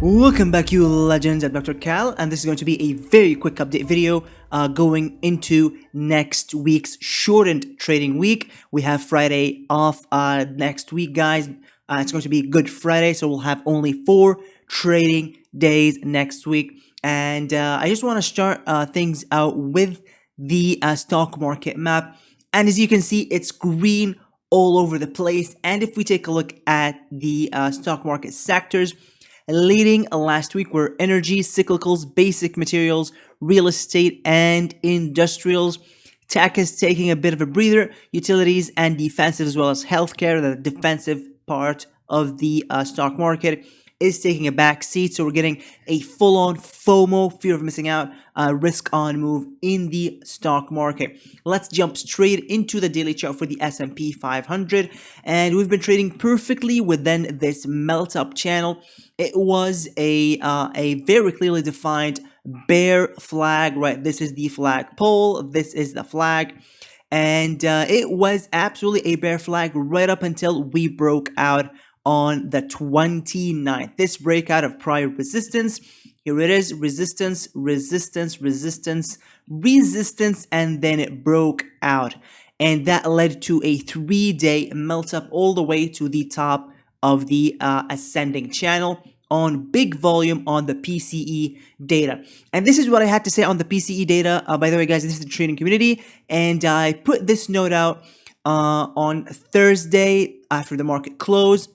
Welcome back, you legends. I'm Dr. Cal, and this is going to be a very quick update video going into next week's shortened trading week. We have Friday off next week, guys. It's going to be Good Friday, so we'll have only 4 trading days next week. And I just want to start things out with the stock market map. And as you can see, it's green all over the place. And if we take a look at the stock market sectors, leading last week were energy, cyclicals, basic materials, real estate, and industrials. Tech is taking a bit of a breather, utilities and defensive, as well as healthcare, the defensive part of the stock market, is taking a back seat. So we're getting a full-on FOMO, fear of missing out, risk-on move in the stock market. Let's jump straight into the daily chart for the S&P 500, and we've been trading perfectly within this melt-up channel. It was a very clearly defined bear flag, right? This is the flag pole. This is the flag. And it was absolutely a bear flag right up until we broke out on the 29th. This breakout of prior resistance, here it is, resistance, resistance, resistance, resistance, and then it broke out. And that led to a 3-day melt up all the way to the top of the ascending channel on big volume on the PCE data. And this is what I had to say on the PCE data. By the way, guys, this is the trading community, and I put this note out on Thursday after the market closed.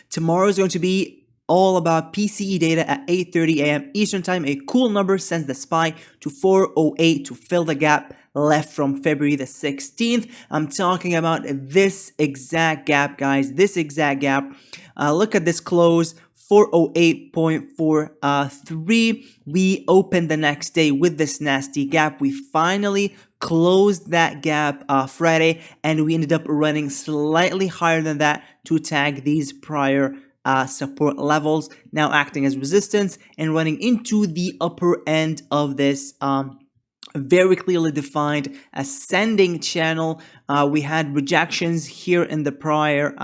Tomorrow is going to be all about PCE data at 8:30 a.m. Eastern Time. A cool number sends the SPY to 408 to fill the gap left from February the 16th. I'm talking about this exact gap, guys. This exact gap. Look at this close. 408.43. We opened the next day with this nasty gap. We finally closed that gap Friday, and we ended up running slightly higher than that to tag these prior support levels, now acting as resistance and running into the upper end of this very clearly defined ascending channel. We had rejections here in the prior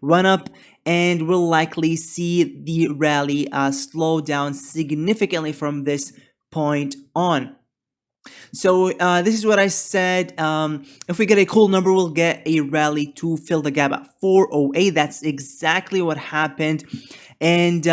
run up, and we'll likely see the rally slow down significantly from this point on. So this is what I said. If we get a cool number, we'll get a rally to fill the gap at 408. That's exactly what happened. And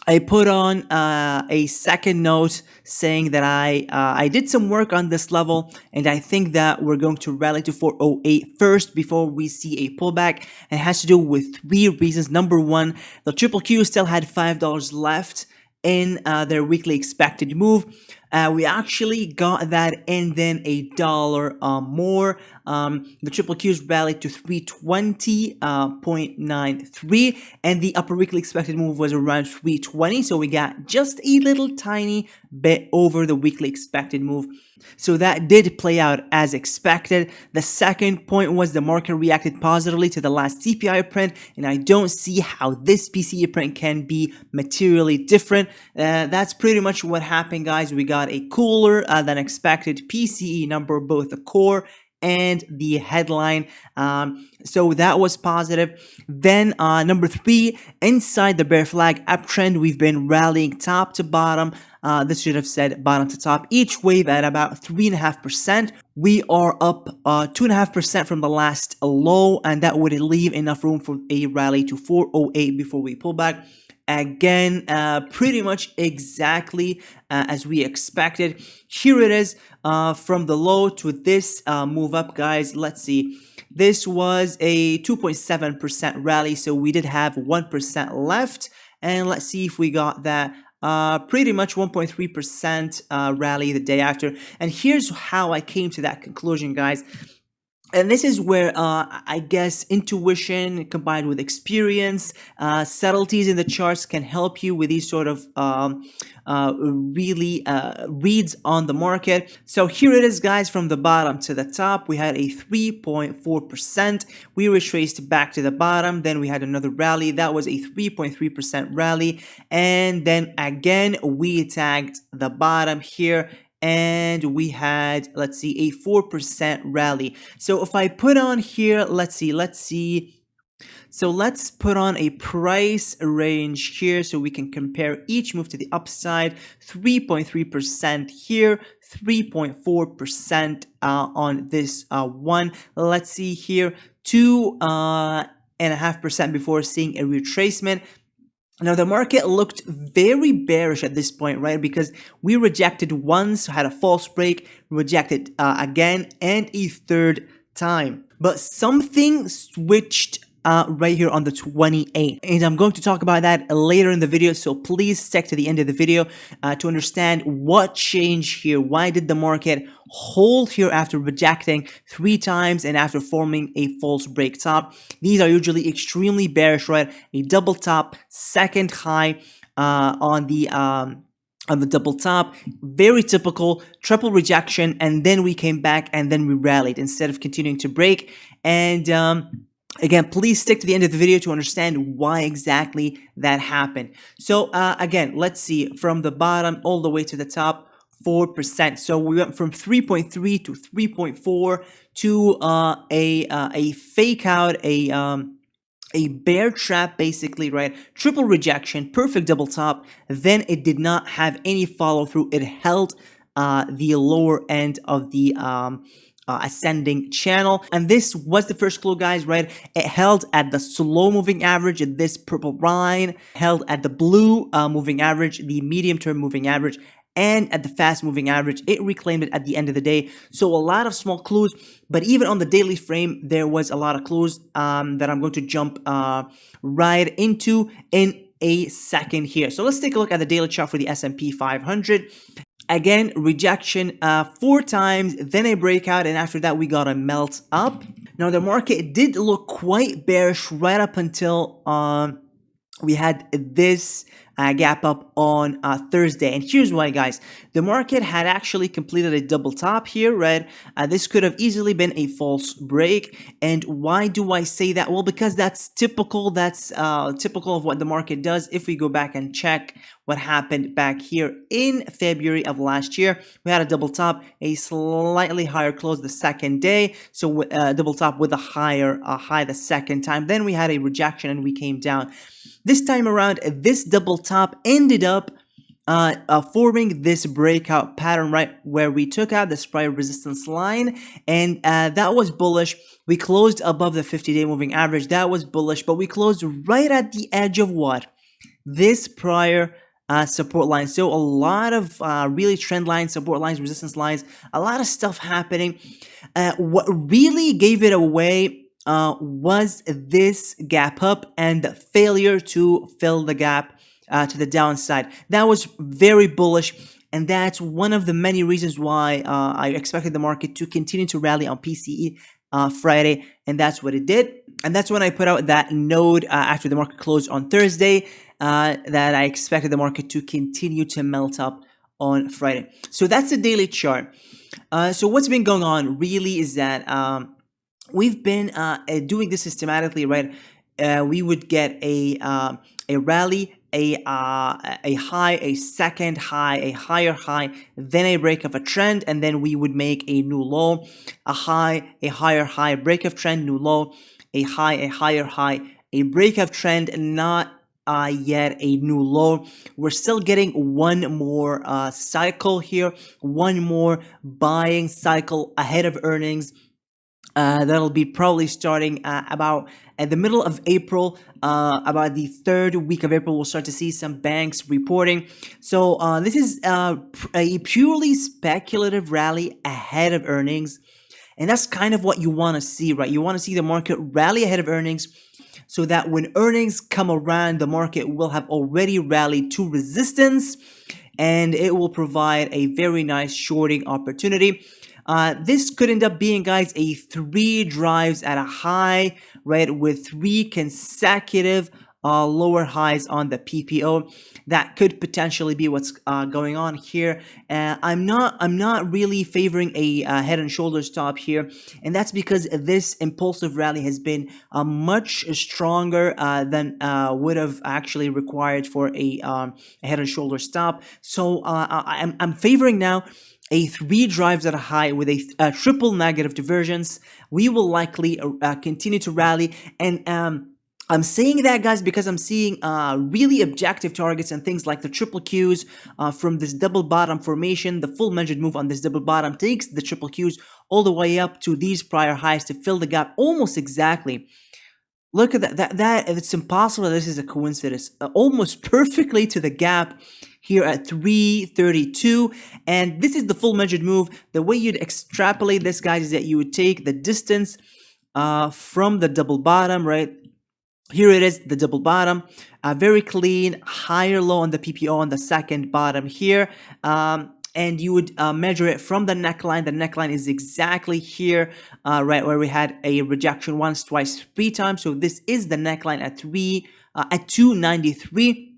I put on a second note saying that I did some work on this level, and I think that we're going to rally to 408 first before we see a pullback. It has to do with 3 reasons. Number one, the triple Q still had $5 left in their weekly expected move. We actually got that and then $1 more. The triple Q's rallied to 320.93, and the upper weekly expected move was around 320. So we got just a little tiny bit over the weekly expected move. So that did play out as expected. The second point was the market reacted positively to the last CPI print, and I don't see how this PCE print can be materially different. That's pretty much what happened, guys. We got a cooler than expected PCE number, both the core and the headline. So that was positive. Then number 3, inside the bear flag uptrend, we've been rallying top to bottom. This should have said bottom to top, each wave at about 3.5%. We are up 2.5% from the last low, and that would leave enough room for a rally to 408 before we pull back. Again, pretty much exactly as we expected. Here it is from the low to this move up, guys. Let's see. This was a 2.7% rally, so we did have 1% left. And let's see if we got that. Pretty much 1.3% rally the day after. And here's how I came to that conclusion, guys. And this is where I guess intuition combined with experience, subtleties in the charts can help you with these sort of really reads on the market. So here it is, guys, from the bottom to the top. We had a 3.4%. We retraced back to the bottom. Then we had another rally. That was a 3.3% rally. And then again, we tagged the bottom here, and we had, let's see, a 4% rally. So if I put on here, let's see, So let's put on a price range here so we can compare each move to the upside. 3.3% here, 3.4% on this one. Let's see here, 2.5% before seeing a retracement. Now, the market looked very bearish at this point, right? Because we rejected once, had a false break, rejected again, and a third time. But something switched right here on the 28th. And I'm going to talk about that later in the video, so please stick to the end of the video to understand what changed here. Why did the market hold here after rejecting 3 times and after forming a false break top? These are usually extremely bearish, right? A double top, second high on the double top, very typical, triple rejection, and then we came back and then we rallied instead of continuing to break. And again, please stick to the end of the video to understand why exactly that happened. So again, let's see, from the bottom all the way to the top, 4%. So we went from 3.3 to 3.4 to a fake out, a bear trap, basically, right? Triple rejection, perfect double top. Then it did not have any follow through. It held the lower end of the ascending channel, and this was the first clue, guys, right? It held at the slow moving average, this purple line, held at the blue moving average, the medium term moving average, and at the fast moving average. It reclaimed it at the end of the day. So a lot of small clues, but even on the daily frame, there was a lot of clues that I'm going to jump right into in a second here. So let's take a look at the daily chart for the S&P 500. Again, rejection 4 times, then a breakout, and after that we got a melt up. Now the market did look quite bearish right up until we had this gap up on Thursday. And here's why, guys. The market had actually completed a double top here, right? This could have easily been a false break. And why do I say that? Well, because that's typical. That's typical of what the market does. If we go back and check what happened back here in February of last year, we had a double top, a slightly higher close the second day. So double top with a higher high the second time. Then we had a rejection and we came down. This time around, this double top ended up forming this breakout pattern, right, where we took out this prior resistance line, and that was bullish. We closed above the 50-day moving average. That was bullish, but we closed right at the edge of what? This prior support line. So a lot of really trend lines, support lines, resistance lines, a lot of stuff happening. What really gave it away was this gap up and the failure to fill the gap to the downside. That was very bullish, and that's one of the many reasons why I expected the market to continue to rally on PCE Friday, and that's what it did. And that's when I put out that note after the market closed on Thursday that I expected the market to continue to melt up on Friday. So that's the daily chart. So what's been going on really is that we've been doing this systematically, right? We would get a rally, a high, a second high, a higher high, then a break of a trend, and then we would make a new low, a high, a higher high, break of trend, new low, a high, a higher high, a break of trend, not yet a new low. We're still getting one more cycle here, one more buying cycle ahead of earnings. That'll be probably starting about at the middle of April, about the third week of April, we'll start to see some banks reporting. So this is a purely speculative rally ahead of earnings. And that's kind of what you want to see, right? You want to see the market rally ahead of earnings so that when earnings come around, the market will have already rallied to resistance and it will provide a very nice shorting opportunity. This could end up being, guys, a 3 drives at a high, right, with 3 consecutive lower highs on the PPO. That could potentially be what's going on here. I'm not really favoring a head and shoulders top here, and that's because this impulsive rally has been much stronger than would have actually required for a head and shoulders top. So I'm favoring now a 3 drives at a high with a triple negative divergence, we will likely continue to rally. And I'm saying that, guys, because I'm seeing really objective targets and things like the triple Qs from this double bottom formation. The full measured move on this double bottom takes the triple Qs all the way up to these prior highs to fill the gap almost exactly. Look at that. It's impossible this is a coincidence. Almost perfectly to the gap here at 332. And this is the full measured move. The way you'd extrapolate this, guys, is that you would take the distance from the double bottom, right? Here it is, the double bottom, very clean, higher low on the PPO on the second bottom here. And you would measure it from the neckline. The neckline is exactly here, right where we had a rejection once, twice, 3 times. So this is the neckline at 293.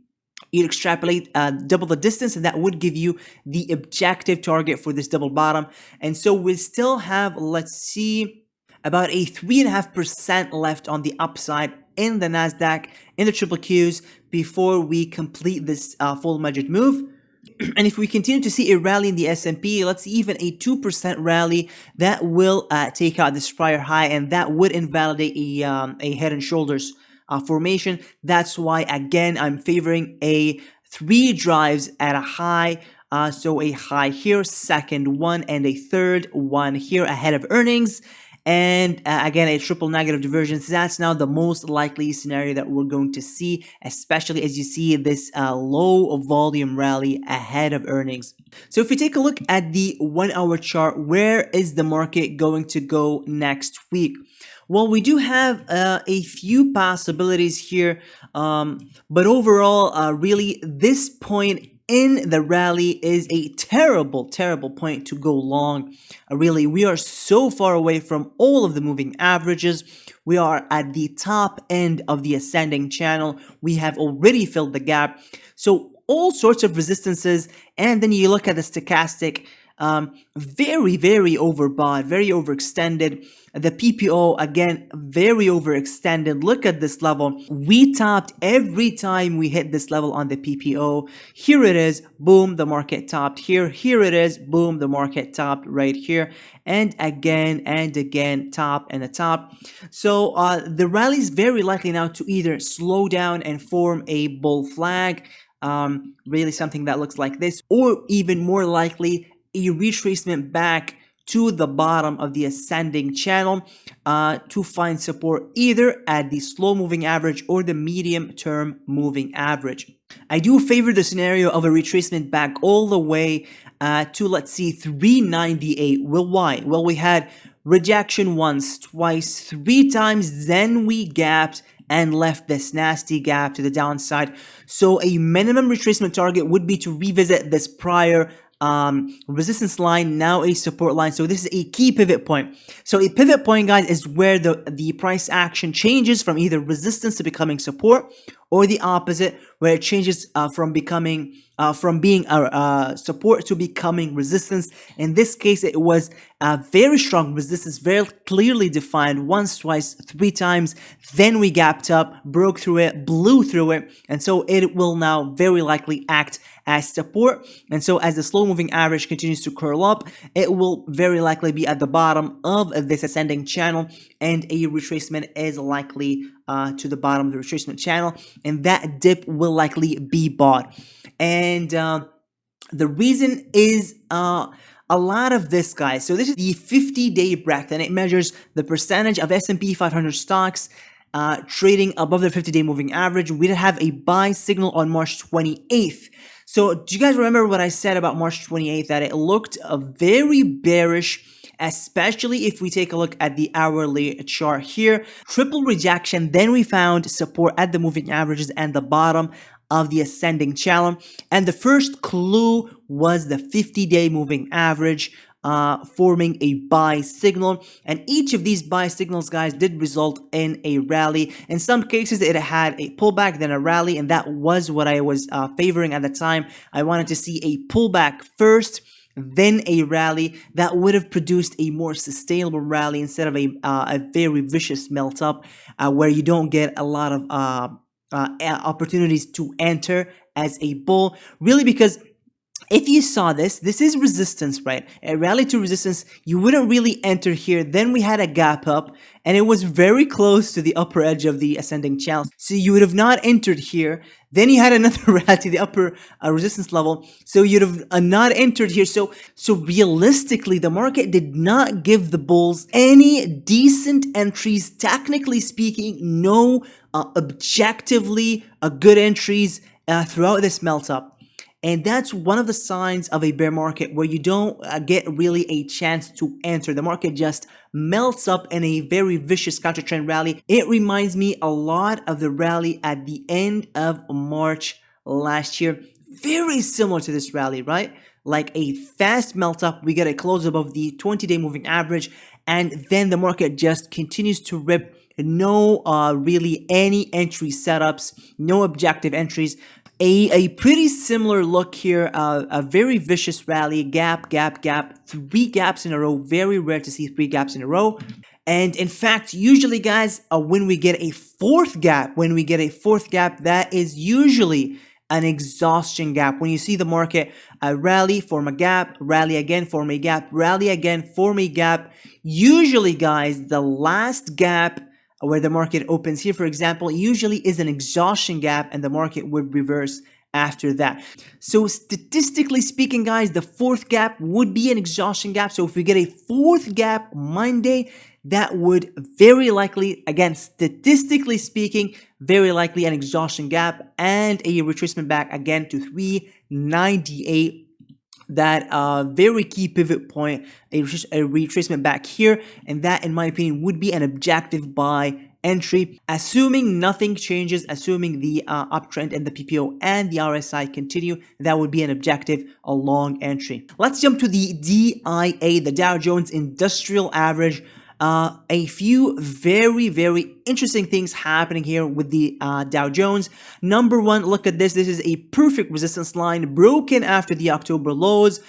You'd extrapolate double the distance, and that would give you the objective target for this double bottom. And so we still have, let's see, about a 3.5% left on the upside in the NASDAQ, in the triple Qs, before we complete this full measured move. And if we continue to see a rally in the S&P, let's see even a 2% rally, that will take out this prior high, and that would invalidate a head and shoulders formation. That's why, again, I'm favoring a 3 drives at a high. So a high here, second one, and a third one here ahead of earnings. And again, a triple negative divergence. That's now the most likely scenario that we're going to see, especially as you see this low volume rally ahead of earnings. So if we take a look at the 1 hour chart, where is the market going to go next week? Well, we do have a few possibilities here, but overall, really, this point in the rally is a terrible, terrible point to go long. Really, we are so far away from all of the moving averages. We are at the top end of the ascending channel. We have already filled the gap. So all sorts of resistances, and then you look at the stochastic, very, very overbought, very overextended. The PPO, again, very overextended. Look at this level. We topped every time we hit this level on the PPO. Here it is, boom, the market topped here. Here it is, boom, the market topped right here. And again, top and the top. So the rally is very likely now to either slow down and form a bull flag, really something that looks like this, or even more likely, a retracement back to the bottom of the ascending channel to find support either at the slow moving average or the medium term moving average. I do favor the scenario of a retracement back all the way to, let's see, 398. Well, why? Well, we had rejection once, twice, 3 times, then we gapped and left this nasty gap to the downside. So a minimum retracement target would be to revisit this prior resistance line, now a support line. So this is a key pivot point. So a pivot point, guys, is where the price action changes from either resistance to becoming support, or the opposite, where it changes from being support to becoming resistance. In this case, it was a very strong resistance, very clearly defined, once, twice, 3 times. Then we gapped up, broke through it, blew through it, and so it will now very likely act as support. And so as the slow moving average continues to curl up, it will very likely be at the bottom of this ascending channel, and a retracement is likely to the bottom of the retracement channel, and that dip will likely be bought. And the reason is a lot of this, guys. So this is the 50-day bracket, and it measures the percentage of S&P 500 stocks trading above the 50-day moving average. We did have a buy signal on March 28th. So do you guys remember what I said about March 28th? That it looked very bearish, especially if we take a look at the hourly chart here. Triple rejection, then we found support at the moving averages and the bottom of the ascending channel. And the first clue was the 50-day moving average forming a buy signal, and each of these buy signals, guys, did result in a rally. In some cases it had a pullback, then a rally, and that was what I was favoring at the time. I wanted to see a pullback first, then a rally that would have produced a more sustainable rally instead of a very vicious melt up where you don't get a lot of opportunities to enter as a bull, really, because if you saw this is resistance, right? A rally to resistance, you wouldn't really enter here. Then we had a gap up and it was very close to the upper edge of the ascending channel. So you would have not entered here. Then you had another rally to the upper resistance level. So you'd have not entered here. So realistically, the market did not give the bulls any decent entries. Technically speaking, no objectively good entries throughout this melt up. And that's one of the signs of a bear market where you don't get really a chance to enter. The market just melts up in a very vicious counter trend rally. It reminds me a lot of the rally at the end of March last year. Very similar to this rally, right? Like a fast melt up, we get a close above the 20-day moving average, and then the market just continues to rip. No really any entry setups, no objective entries. A pretty similar look here, a very vicious rally, gap, 3 gaps in a row. Very rare to see 3 gaps in a row. And in fact, usually guys, when we get a fourth gap, that is usually an exhaustion gap. When you see the market rally, form a gap, rally again, form a gap, rally again, form a gap. Usually guys, the last gap where the market opens here, for example, usually is an exhaustion gap and the market would reverse after that. So statistically speaking, guys, the fourth gap would be an exhaustion gap. So if we get a fourth gap Monday, that would very likely, again, statistically speaking, very likely an exhaustion gap and a retracement back again to 398. That very key pivot point, a retracement back here, and that in my opinion would be an objective buy entry, assuming nothing changes, assuming the uptrend and the PPO and the RSI continue. That would be an objective, a long entry. Let's jump to the DIA, the Dow Jones Industrial Average. A few very interesting things happening here with the Dow Jones. Number one, look at this. This is a perfect resistance line broken after the October lows.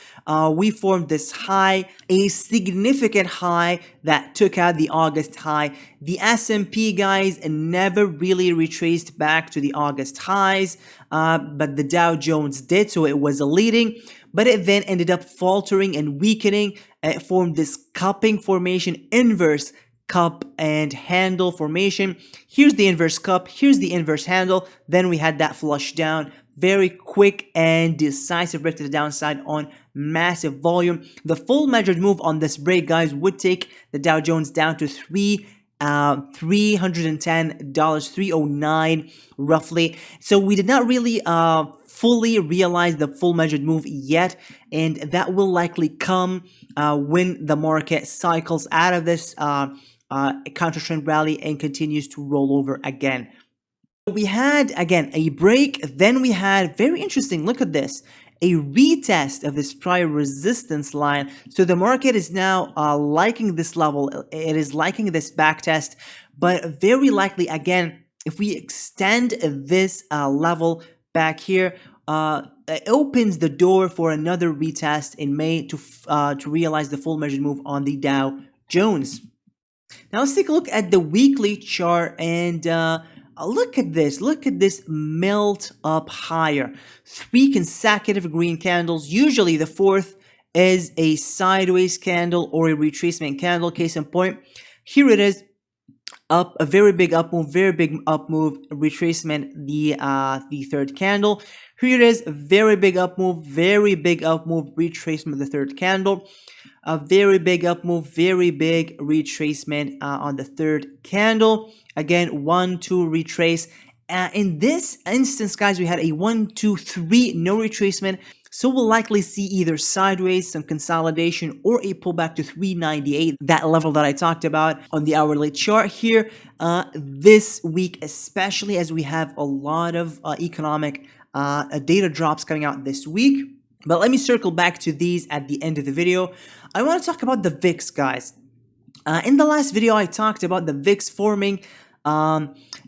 We formed this high, a significant high that took out the August high. The S&P, guys, never really retraced back to the August highs, but the Dow Jones did, so it was leading. But it then ended up faltering and weakening. It formed this cupping formation, inverse cup and handle formation. Here's the inverse cup, here's the inverse handle. Then we had that flush down. Very quick and decisive break to the downside on massive volume. The full measured move on this break, guys, would take the Dow Jones down to $310, 309 roughly. So we did not really fully realize the full measured move yet, and that will likely come when the market cycles out of this counter trend rally and continues to roll over again. We had again a break, then we had, very interesting, look at this, a retest of this prior resistance line. So the market is now liking this level, it is liking this back test, but very likely again, if we extend this level back here, it opens the door for another retest in May to realize the full measured move on the Dow Jones. Now let's take a look at the weekly chart and look at this melt up higher. 3 consecutive green candles. Usually the fourth is a sideways candle or a retracement candle. Case in point, here it is. Up, a very big up move, retracement, the third candle. Here it is, very big up move, retracement, the third candle. A very big up move, very big retracement on the third candle. Again, 1, 2 retrace. In this instance, guys, we had a 1, 2, 3 no retracement. So we'll likely see either sideways, some consolidation, or a pullback to 398, that level that I talked about on the hourly chart here. This week, especially as we have a lot of economic data drops coming out this week. But let me circle back to these at the end of the video. I want to talk about the VIX, guys. In the last video, I talked about the VIX forming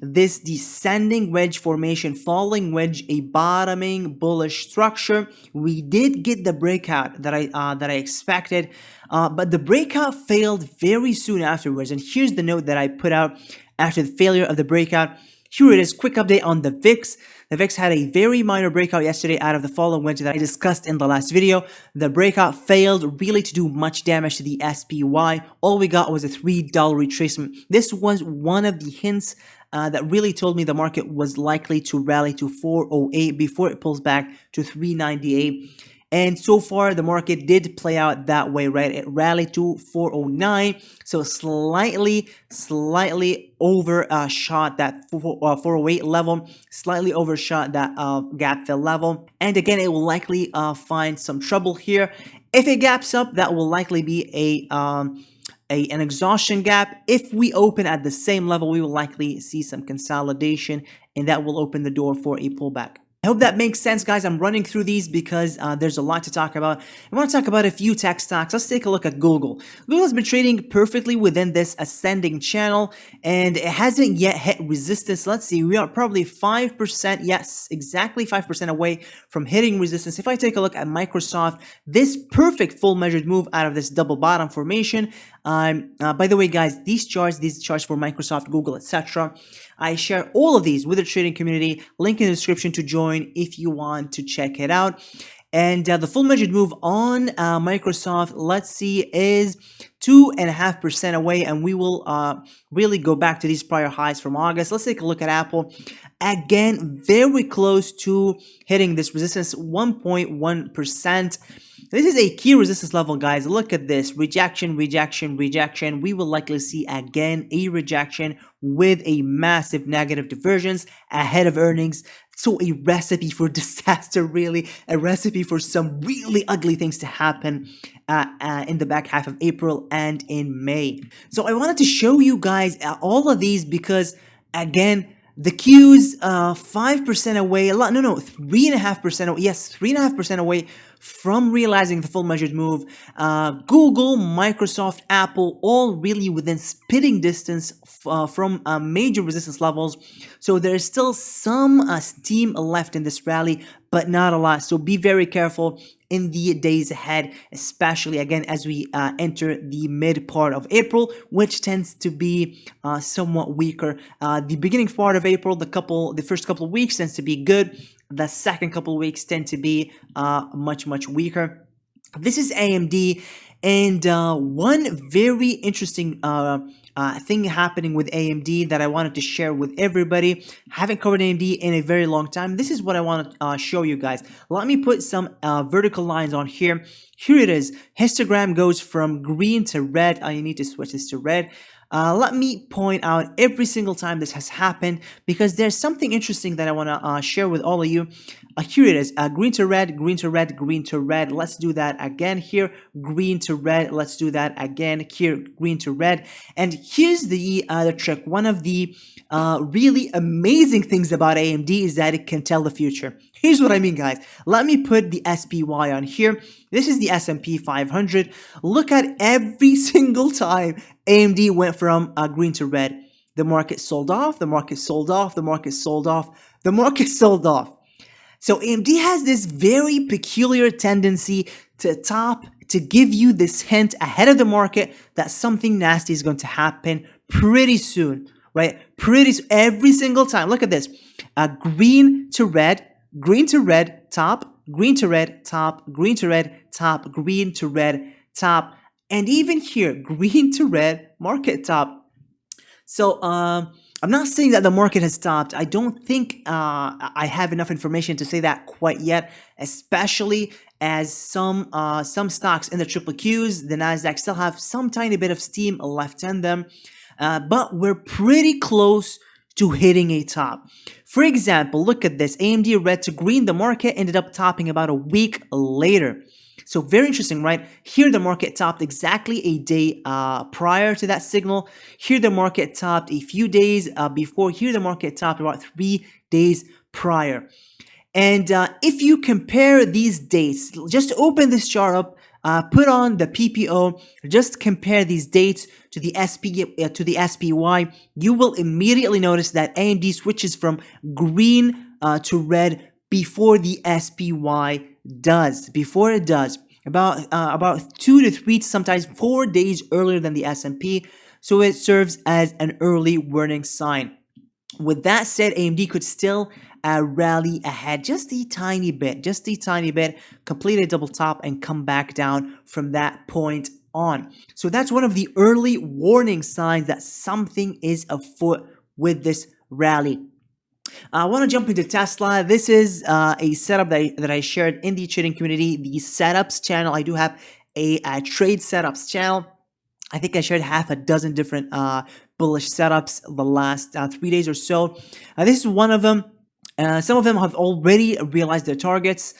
this descending wedge formation, falling wedge, a bottoming bullish structure. We did get the breakout that I expected, but the breakout failed very soon afterwards. And here's the note that I put out after the failure of the breakout. Here it is, quick update on the VIX. The VIX had a very minor breakout yesterday out of the fallen wedge that I discussed in the last video. The breakout failed really to do much damage to the SPY. All we got was a $3 retracement. This was one of the hints that really told me the market was likely to rally to 408 before it pulls back to 398. And so far, the market did play out that way, right? It rallied to 409, so slightly overshot that 408 level, slightly overshot that gap fill level. And again, it will likely find some trouble here. If it gaps up, that will likely be an exhaustion gap. If we open at the same level, we will likely see some consolidation, and that will open the door for a pullback. I hope that makes sense, guys. I'm running through these because there's a lot to talk about. I want to talk about a few tech stocks. Let's take a look at Google. Google has been trading perfectly within this ascending channel, and it hasn't yet hit resistance. Let's see, we are probably 5%, yes, exactly 5% away from hitting resistance. If I take a look at Microsoft, this perfect full measured move out of this double bottom formation. By the way, guys, these charts for Microsoft, Google, etc., I share all of these with the trading community. Link in the description to join if you want to check it out. And the full measured move on Microsoft, let's see, is 2.5% away, and we will really go back to these prior highs from August. Let's take a look at Apple. Again, very close to hitting this resistance, 1.1%. This is a key resistance level, guys. Look at this. Rejection, rejection, rejection. We will likely see again a rejection with a massive negative divergence ahead of earnings. So a recipe for disaster, really. A recipe for some really ugly things to happen in the back half of April and in May. So I wanted to show you guys all of these because, again, the Q's 5% away, 3.5% away, yes, 3.5% away from realizing the full measured move. Google, Microsoft, Apple, all really within spitting distance from major resistance levels. So there's still some steam left in this rally, but not a lot. So be very careful in the days ahead, especially again as we enter the mid part of April, which tends to be somewhat weaker. The beginning part of April, the first couple of weeks tends to be good. The second couple of weeks tend to be much weaker. This is AMD, and one very interesting thing happening with AMD that I wanted to share with everybody. Haven't covered AMD in a very long time. This is what I want to show you guys. Let me put some vertical lines on here. Here it is. Histogram goes from green to red. I need to switch this to red. Let me point out every single time this has happened because there's something interesting that I want to share with all of you. Here it is, green to red, green to red, green to red. Let's do that again here, green to red. Let's do that again here, green to red. And here's the trick. One of the really amazing things about AMD is that it can tell the future. Here's what I mean, guys. Let me put the SPY on here. This is the S&P 500. Look at every single time AMD went from green to red. The market sold off, the market sold off, the market sold off, the market sold off. So AMD has this very peculiar tendency to top, to give you this hint ahead of the market that something nasty is going to happen pretty soon, right? Every single time. Look at this. Green to red, top, green to red, top, green to red, top, green to red, top. And even here, green to red, market top. So I'm not saying that the market has stopped. I don't think I have enough information to say that quite yet, especially as some stocks in the triple Qs, the NASDAQ, still have some tiny bit of steam left in them. But we're pretty close to hitting a top. For example, look at this. AMD red to green. The market ended up topping about a week later. So very interesting, right? Here the market topped exactly a day prior to that signal. Here the market topped a few days before. Here the market topped about 3 days prior. And if you compare these dates, just open this chart up, put on the PPO, just compare these dates to the SPY, you will immediately notice that AMD switches from green to red before the SPY does. Before it does, about 2 to 3, sometimes 4 days earlier than the S&P. So it serves as an early warning sign. With that said, AMD could still rally ahead just a tiny bit, complete a double top and come back down from that point on. So that's one of the early warning signs that something is afoot with this rally. I want to jump into Tesla. This is a setup that I shared in the trading community, the setups channel. I do have a trade setups channel. I think I shared half a dozen different bullish setups the last 3 days or so. This is one of them. Some of them have already realized their targets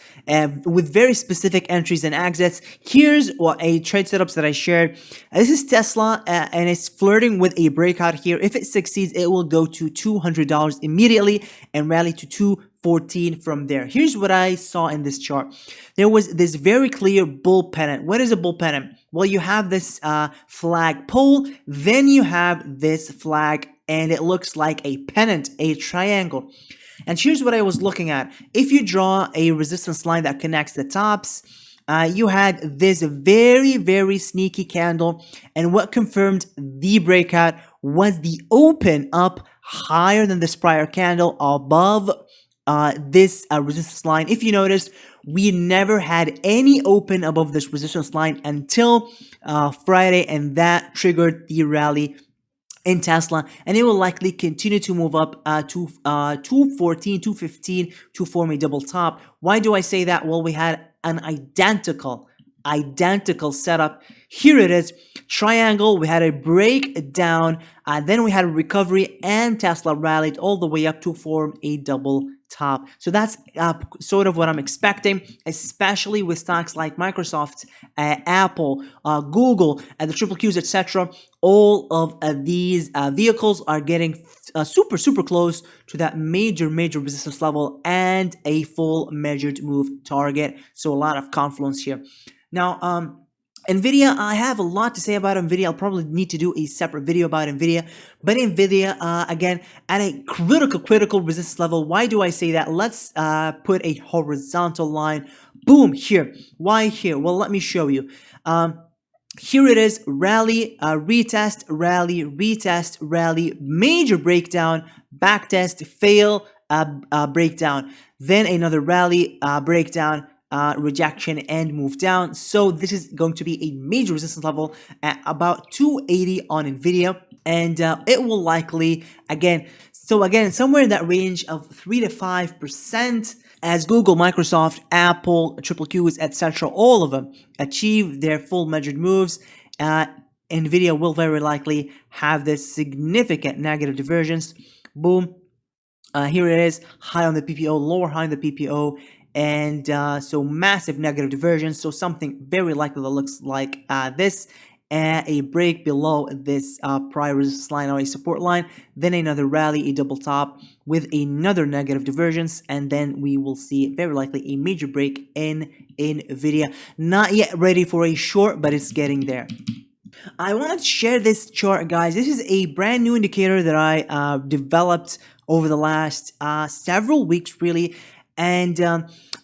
with very specific entries and exits. Here's a trade setups that I shared. This is Tesla, and it's flirting with a breakout here. If it succeeds, it will go to $200 immediately and rally to 214 from there. Here's what I saw in this chart. There was this very clear bull pennant. What is a bull pennant? Well, you have this flag pole, then you have this flag, and it looks like a pennant, a triangle. And here's what I was looking at. If you draw a resistance line that connects the tops, you had this very, very sneaky candle. And what confirmed the breakout was the open up higher than this prior candle above this resistance line. If you noticed, we never had any open above this resistance line until Friday, and that triggered the rally in Tesla, and it will likely continue to move up to 214, 215 to form a double top. Why do I say that? Well, we had an identical setup. Here it is, triangle. We had a breakdown, then we had a recovery, and Tesla rallied all the way up to form a double top. So that's sort of what I'm expecting, especially with stocks like Microsoft, Apple, Google, the triple Qs, etc. All of these vehicles are getting super close to that major resistance level and a full measured move target. So a lot of confluence here. Now, NVIDIA, I have a lot to say about NVIDIA. I'll probably need to do a separate video about NVIDIA. But NVIDIA, again, at a critical resistance level. Why do I say that? Let's put a horizontal line. Boom, here. Why here? Well, let me show you. Here it is, rally, retest, rally, major breakdown, backtest, fail, breakdown. Then another rally, breakdown, rejection, and move down. So this is going to be a major resistance level at about 280 on NVIDIA, and it will likely again somewhere in that range of 3 to 5% as Google, Microsoft, Apple, triple Qs, etc. all of them achieve their full measured moves. NVIDIA will very likely have this significant negative divergence. Boom. Here it is, high on the PPO, lower high on the PPO, and so massive negative divergence. So something very likely that looks like this, a break below this prior resistance line or a support line, then another rally, a double top with another negative divergence, and then we will see very likely a major break in NVIDIA. Not yet ready for a short, but it's getting there. I want to share this chart, guys. This is a brand new indicator that I developed over the last several weeks, really. And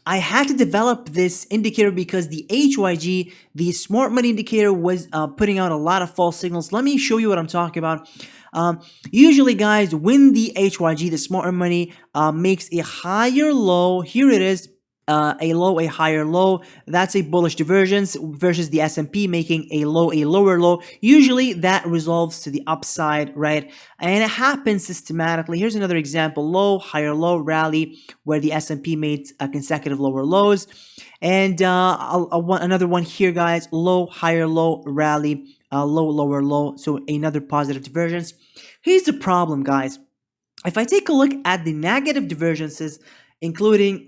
I had to develop this indicator because the HYG, the smart money indicator, was putting out a lot of false signals. Let me show you what I'm talking about. Usually, guys, when the HYG, the smart money, makes a higher low, here it is, a low, a higher low, that's a bullish divergence versus the S&P making a low, a lower low. Usually that resolves to the upside, right? And it happens systematically. Here's another example, low, higher low rally where the S&P made consecutive lower lows. And another one here, guys, low, higher low rally, low, lower low. So another positive divergence. Here's the problem, guys. If I take a look at the negative divergences, including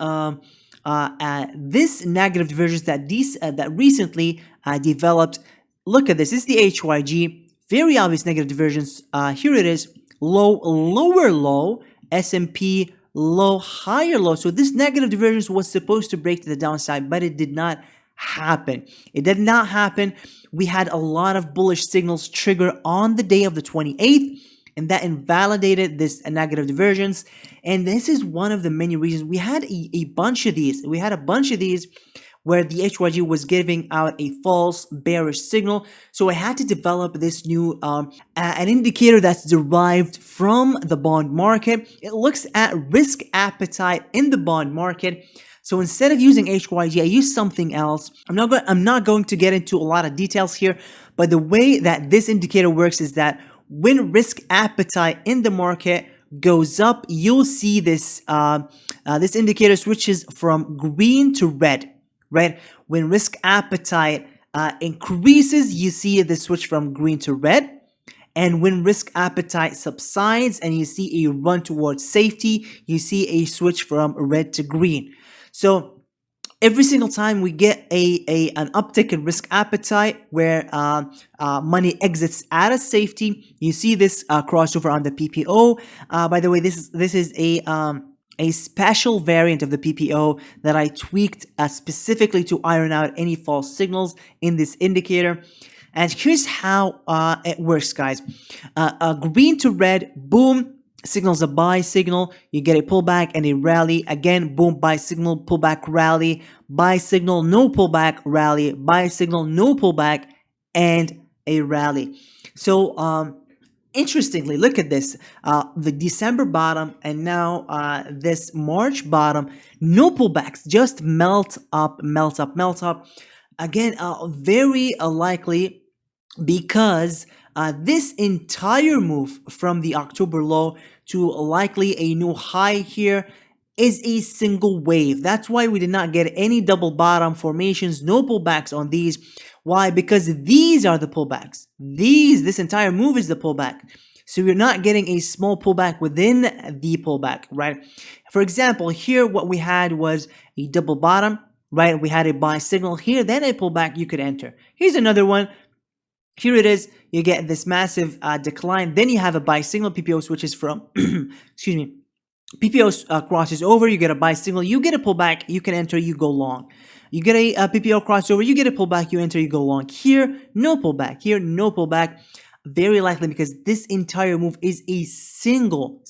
this negative divergence that recently developed. Look at this. This is the HYG. Very obvious negative divergence. Here it is. Low, lower low. S&P low, higher low. So this negative divergence was supposed to break to the downside, but it did not happen. It did not happen. We had a lot of bullish signals trigger on the day of the 28th. And that invalidated this negative divergence. And this is one of the many reasons we had a bunch of these. We had a bunch of these where the HYG was giving out a false bearish signal. So I had to develop this new an indicator that's derived from the bond market. It looks at risk appetite in the bond market. So instead of using HYG, I use something else. I'm not going to get into a lot of details here, but the way that this indicator works is that when risk appetite in the market goes up, you'll see this this indicator switches from green to red, right? When risk appetite increases, you see the switch from green to red. And when risk appetite subsides and you see a run towards safety, you see a switch from red to green. So every single time we get an uptick in risk appetite where money exits out of safety, you see this crossover on the PPO. By the way, this is a special variant of the PPO that I tweaked specifically to iron out any false signals in this indicator. And here's how it works, guys. Green to red, boom, signals a buy signal. You get a pullback and a rally. Again, boom, buy signal, pullback, rally. Buy signal, no pullback, rally. Buy signal, no pullback, and a rally. So, interestingly, look at this. The December bottom and now this March bottom, no pullbacks, just melt up, melt up, melt up. Again, very likely because this entire move from the October low to likely a new high here is a single wave. That's why we did not get any double bottom formations, no pullbacks on these. Why? Because these are the pullbacks. This entire move is the pullback. So you're not getting a small pullback within the pullback, right? For example, here what we had was a double bottom, right? We had a buy signal here, then a pullback, you could enter. Here's another one. Here it is. You get this massive decline. Then you have a buy signal. PPO switches from, excuse me, PPO crosses over. You get a buy signal. You get a pullback. You can enter. You go long. You get a PPO crossover. You get a pullback. You enter. You go long. Here, no pullback. Here, no pullback. Very likely because this entire move is a single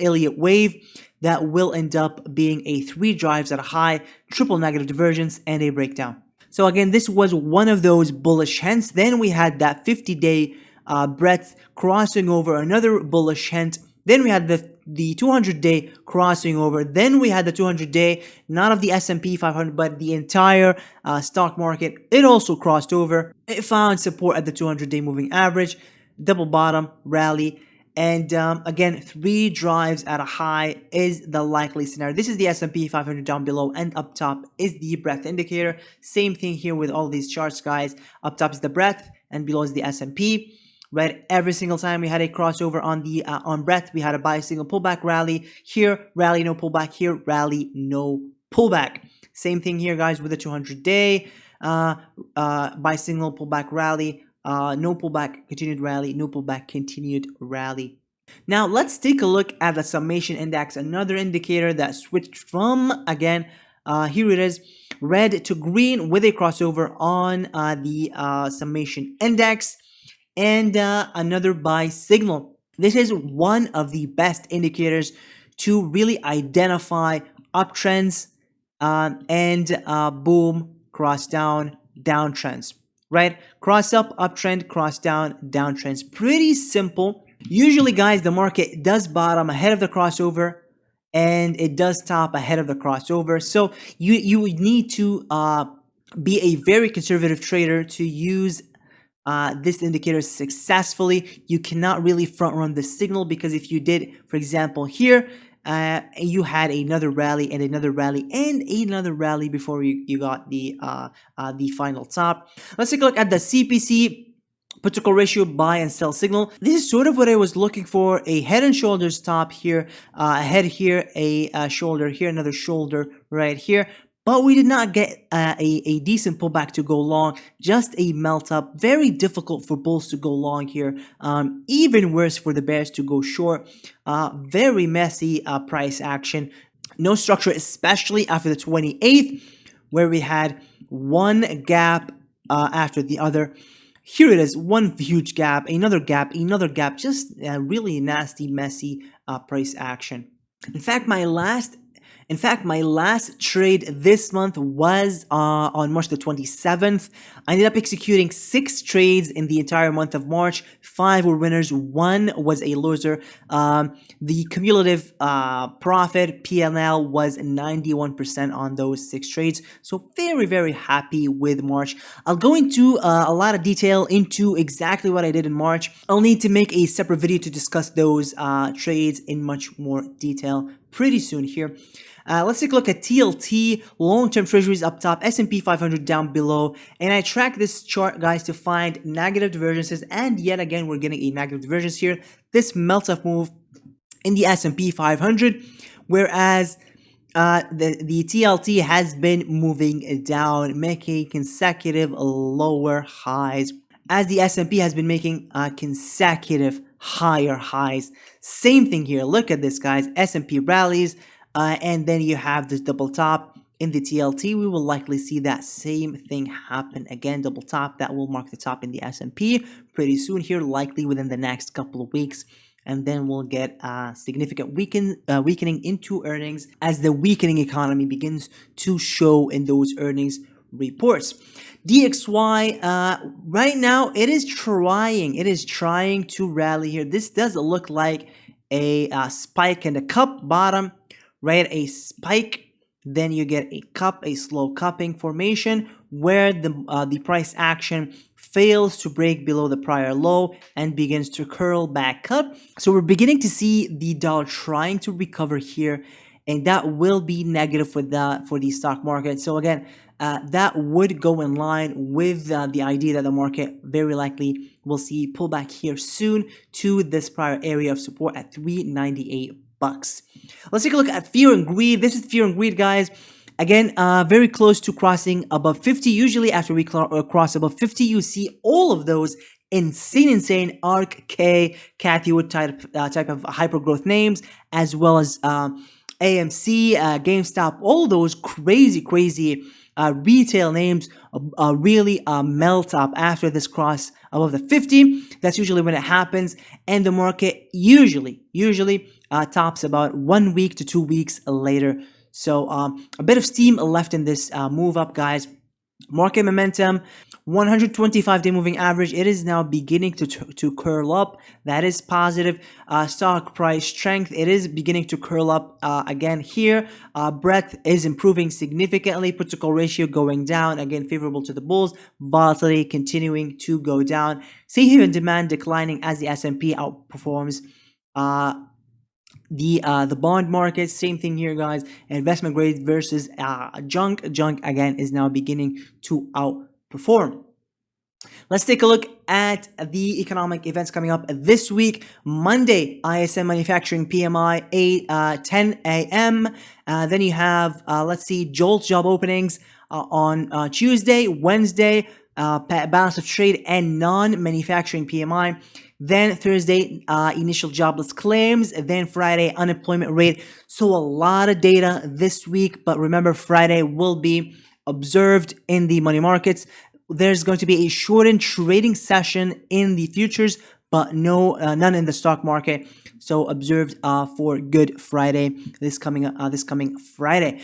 Elliott wave that will end up being a 3 drives at a high, triple negative divergence, and a breakdown. So again, this was one of those bullish hence. Then we had that 50-day breadth crossing over another bullish hint. Then we had the 200-day crossing over. Then we had the 200-day, not of the S&P 500, but the entire stock market. It also crossed over. It found support at the 200-day moving average, double bottom, rally. And again, 3 drives at a high is the likely scenario. This is the S&P 500 down below, and up top is the breadth indicator. Same thing here with all these charts, guys. Up top is the breadth, and below is the S&P. Right, every single time we had a crossover on the on breadth, we had a buy signal, pullback, rally. Here, rally, no pullback. Here, rally, no pullback. Same thing here, guys, with the 200-day buy signal, pullback, rally. No pullback, continued rally, no pullback, continued rally. Now let's take a look at the summation index, another indicator that switched from, again, here it is, red to green with a crossover on the summation index, and another buy signal. This is one of the best indicators to really identify uptrends and boom, cross down, downtrends. Right? Cross up, uptrend, cross down, downtrends. Pretty simple. Usually, guys, the market does bottom ahead of the crossover and it does top ahead of the crossover. So you would need to be a very conservative trader to use this indicator successfully. You cannot really front run the signal, because if you did, for example, here, you had another rally and another rally and another rally before you got the final top. Let's take a look at the CPC put to call ratio, buy and sell signal. This is sort of what I was looking for: a head and shoulders top here, a head here, a shoulder here, another shoulder right here. But we did not get a decent pullback to go long, just a melt up. Very difficult for bulls to go long here. Even worse for the bears to go short. Very messy price action. No structure, especially after the 28th, where we had one gap after the other. Here it is, one huge gap, another gap, another gap. Just really nasty, messy price action. In fact, my last In fact, my last trade this month was on March the 27th. I ended up executing 6 trades in the entire month of March. 5 were winners, 1 was a loser. The cumulative profit PNL was 91% on those 6 trades. So very, very happy with March. I'll go into a lot of detail into exactly what I did in March. I'll need to make a separate video to discuss those trades in much more detail pretty soon here. Let's take a look at TLT, long-term treasuries up top, S&P 500 down below, and I track this chart, guys, to find negative divergences, and yet again, we're getting a negative divergence here. This melt-off move in the S&P 500, whereas the TLT has been moving down, making consecutive lower highs, as the S&P has been making consecutive higher highs. Same thing here. Look at this, guys. S&P rallies, and then you have this double top in the TLT. We will likely see that same thing happen again. Double top that will mark the top in the S&P pretty soon here, likely within the next couple of weeks. And then we'll get significant weakening into earnings as the weakening economy begins to show in those earnings reports. DXY right now it is trying to rally here. This does look like a spike and a cup bottom, right? A spike, then you get a cup, a slow cupping formation where the price action fails to break below the prior low and begins to curl back up. So we're beginning to see the dollar trying to recover here, and that will be negative for the stock market. So again, that would go in line with the idea that the market very likely will see pullback here soon to this prior area of support at $398. Let's take a look at fear and greed. This is fear and greed, guys. Again, very close to crossing above 50. Usually after we cross above 50, you see all of those insane ARK, K, Cathy Wood type of hyper growth names, as well as AMC, GameStop, all those crazy retail names really melt up after this cross above the 50. That's usually when it happens, and the market usually tops about 1 week to 2 weeks later. So a bit of steam left in this move up, guys. Market momentum, 125-day moving average. It is now beginning to curl up. That is positive. Stock price strength. It is beginning to curl up again here. Breadth is improving significantly. Put to call ratio going down. Again, favorable to the bulls. Volatility continuing to go down. Safe haven demand declining as the S&P outperforms the bond market. Same thing here, guys. Investment grade versus junk again is now beginning to outperform. Let's take a look at the economic events coming up this week. Monday, ISM manufacturing PMI 10 a.m. Then you have let's see, JOLTS job openings on Tuesday, Wednesday, balance of trade and non-manufacturing PMI. Then Thursday, initial jobless claims. Then Friday, unemployment rate. So a lot of data this week, but remember, Friday will be observed in the money markets. There's going to be a shortened trading session in the futures, but none in the stock market. So observed for Good Friday, this coming Friday.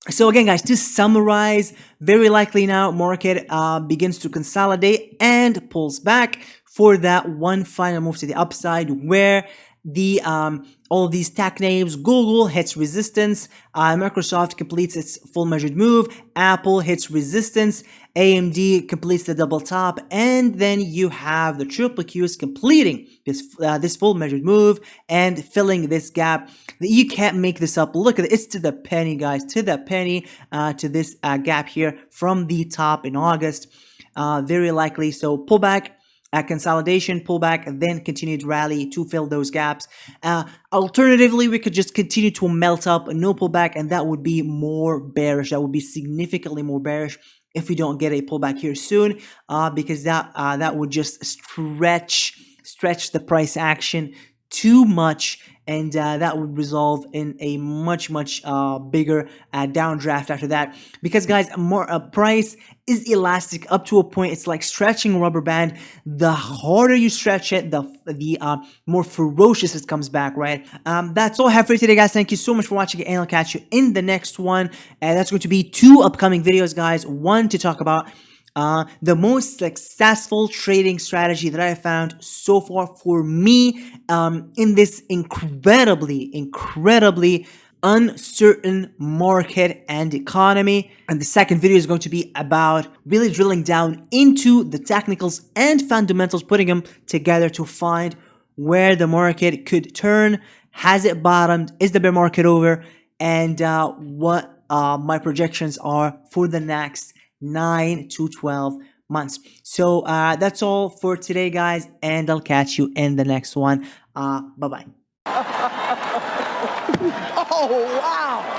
So again, guys, to summarize, very likely now market begins to consolidate and pulls back for that one final move to the upside, where the all of these tech names, Google hits resistance, Microsoft completes its full measured move, Apple hits resistance, AMD completes the double top, and then you have the triple Qs completing this full measured move and filling this gap. You can't make this up. Look at it. It's to the penny, guys, to the penny, to this gap here from the top in August. Very likely. So pullback, consolidation, pullback, and then continued rally to fill those gaps. Alternatively, we could just continue to melt up, no pullback, and that would be more bearish. That would be significantly more bearish if we don't get a pullback here soon, because that would just stretch the price action too much, and that would resolve in a much bigger downdraft after that. Because guys, more price is elastic up to a point. It's like stretching a rubber band. The harder you stretch it, the more ferocious it comes back, right? That's all I have for you today, guys. Thank you so much for watching, and I'll catch you in the next one. And that's going to be 2 upcoming videos, guys. One to talk about the most successful trading strategy that I found so far for me in this incredibly uncertain market and economy. And the second video is going to be about really drilling down into the technicals and fundamentals, putting them together to find where the market could turn. Has it bottomed? Is the bear market over? And what my projections are for the next 9 to 12 months. So that's all for today, guys, and I'll catch you in the next one. Bye-bye. Oh, wow.